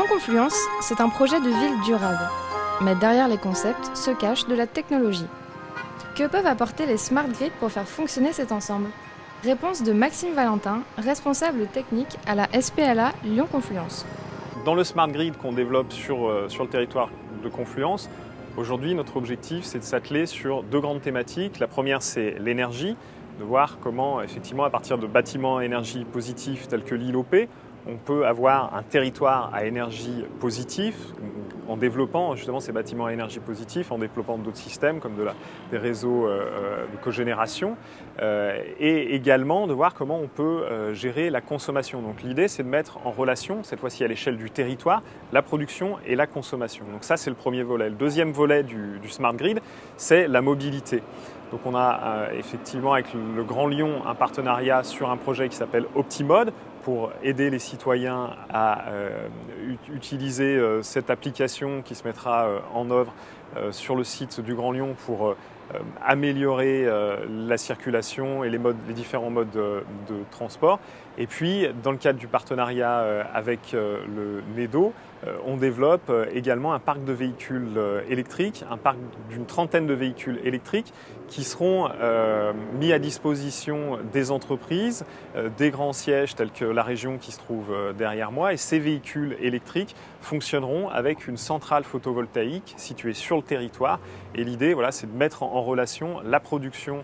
Lyon-Confluence, c'est un projet de ville durable. Mais derrière les concepts se cache de la technologie. Que peuvent apporter les smart grids pour faire fonctionner cet ensemble? Réponse de Maxime Valentin, responsable technique à la SPLA Lyon-Confluence. Dans le smart grid qu'on développe sur le territoire de Confluence, aujourd'hui notre objectif c'est de s'atteler sur deux grandes thématiques. La première c'est l'énergie, de voir comment effectivement à partir de bâtiments à énergie positive tels que l'île OP, on peut avoir un territoire à énergie positive en développant justement ces bâtiments à énergie positive, en développant d'autres systèmes comme des réseaux de cogénération et également de voir comment on peut gérer la consommation. Donc l'idée c'est de mettre en relation, cette fois-ci à l'échelle du territoire, la production et la consommation. Donc ça c'est le premier volet. Le deuxième volet du smart grid, c'est la mobilité. Donc on a effectivement avec le Grand Lyon un partenariat sur un projet qui s'appelle Optimode pour aider les citoyens à utiliser cette application qui se mettra en œuvre sur le site du Grand Lyon pour améliorer la circulation et les différents modes de transport. Et puis, dans le cadre du partenariat avec le NEDO, on développe également un parc de véhicules électriques, un parc d'une trentaine de véhicules électriques qui seront mis à disposition des entreprises, des grands sièges tels que la région qui se trouve derrière moi. Et ces véhicules électriques fonctionneront avec une centrale photovoltaïque située sur le territoire. Et l'idée, voilà, c'est de mettre en relation la production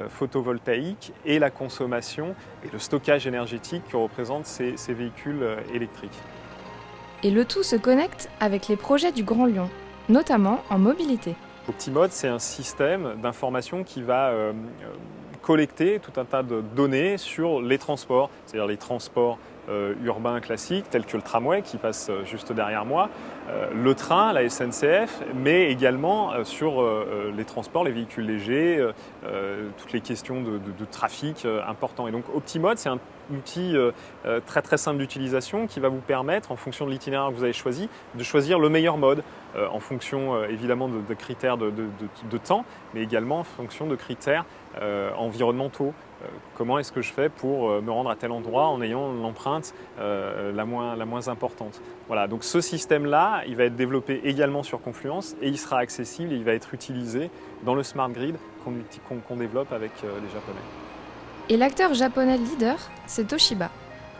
photovoltaïque et la consommation et le stockage énergétique que représentent ces véhicules électriques. Et le tout se connecte avec les projets du Grand Lyon, notamment en mobilité. Optimode, c'est un système d'information qui va collecter tout un tas de données sur les transports, c'est-à-dire les transports urbains classiques tels que le tramway qui passe juste derrière moi, le train, la SNCF, mais également sur les transports, les véhicules légers, toutes les questions de trafic importants. Et donc Optimode, c'est un outil très très simple d'utilisation qui va vous permettre, en fonction de l'itinéraire que vous avez choisi, de choisir le meilleur mode, en fonction évidemment de critères de temps, mais également en fonction de critères environnementaux. Comment est-ce que je fais pour me rendre à tel endroit en ayant l'empreinte la moins importante. Voilà, donc ce système-là, il va être développé également sur Confluence et il sera accessible et il va être utilisé dans le smart grid qu'on développe avec les Japonais. Et l'acteur japonais leader, c'est Toshiba.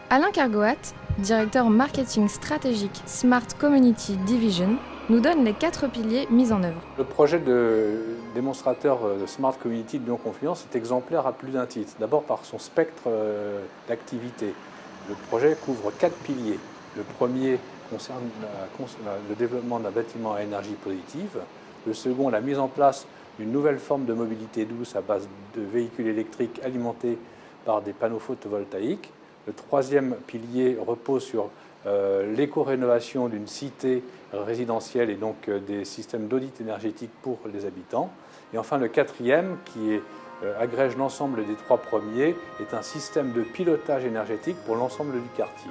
Alain Cargoat, directeur marketing stratégique Smart Community Division, nous donne les 4 piliers mis en œuvre. Le projet de démonstrateur de Smart Community de Lyon-Confluence est exemplaire à plus d'un titre. D'abord par son spectre d'activité. Le projet couvre 4 piliers. Le premier concerne le développement d'un bâtiment à énergie positive. Le second, la mise en place d'une nouvelle forme de mobilité douce à base de véhicules électriques alimentés par des panneaux photovoltaïques. Le troisième pilier repose sur l'éco-rénovation d'une cité résidentielle et donc des systèmes d'audit énergétique pour les habitants. Et enfin, le quatrième, qui agrège l'ensemble des 3 premiers, est un système de pilotage énergétique pour l'ensemble du quartier.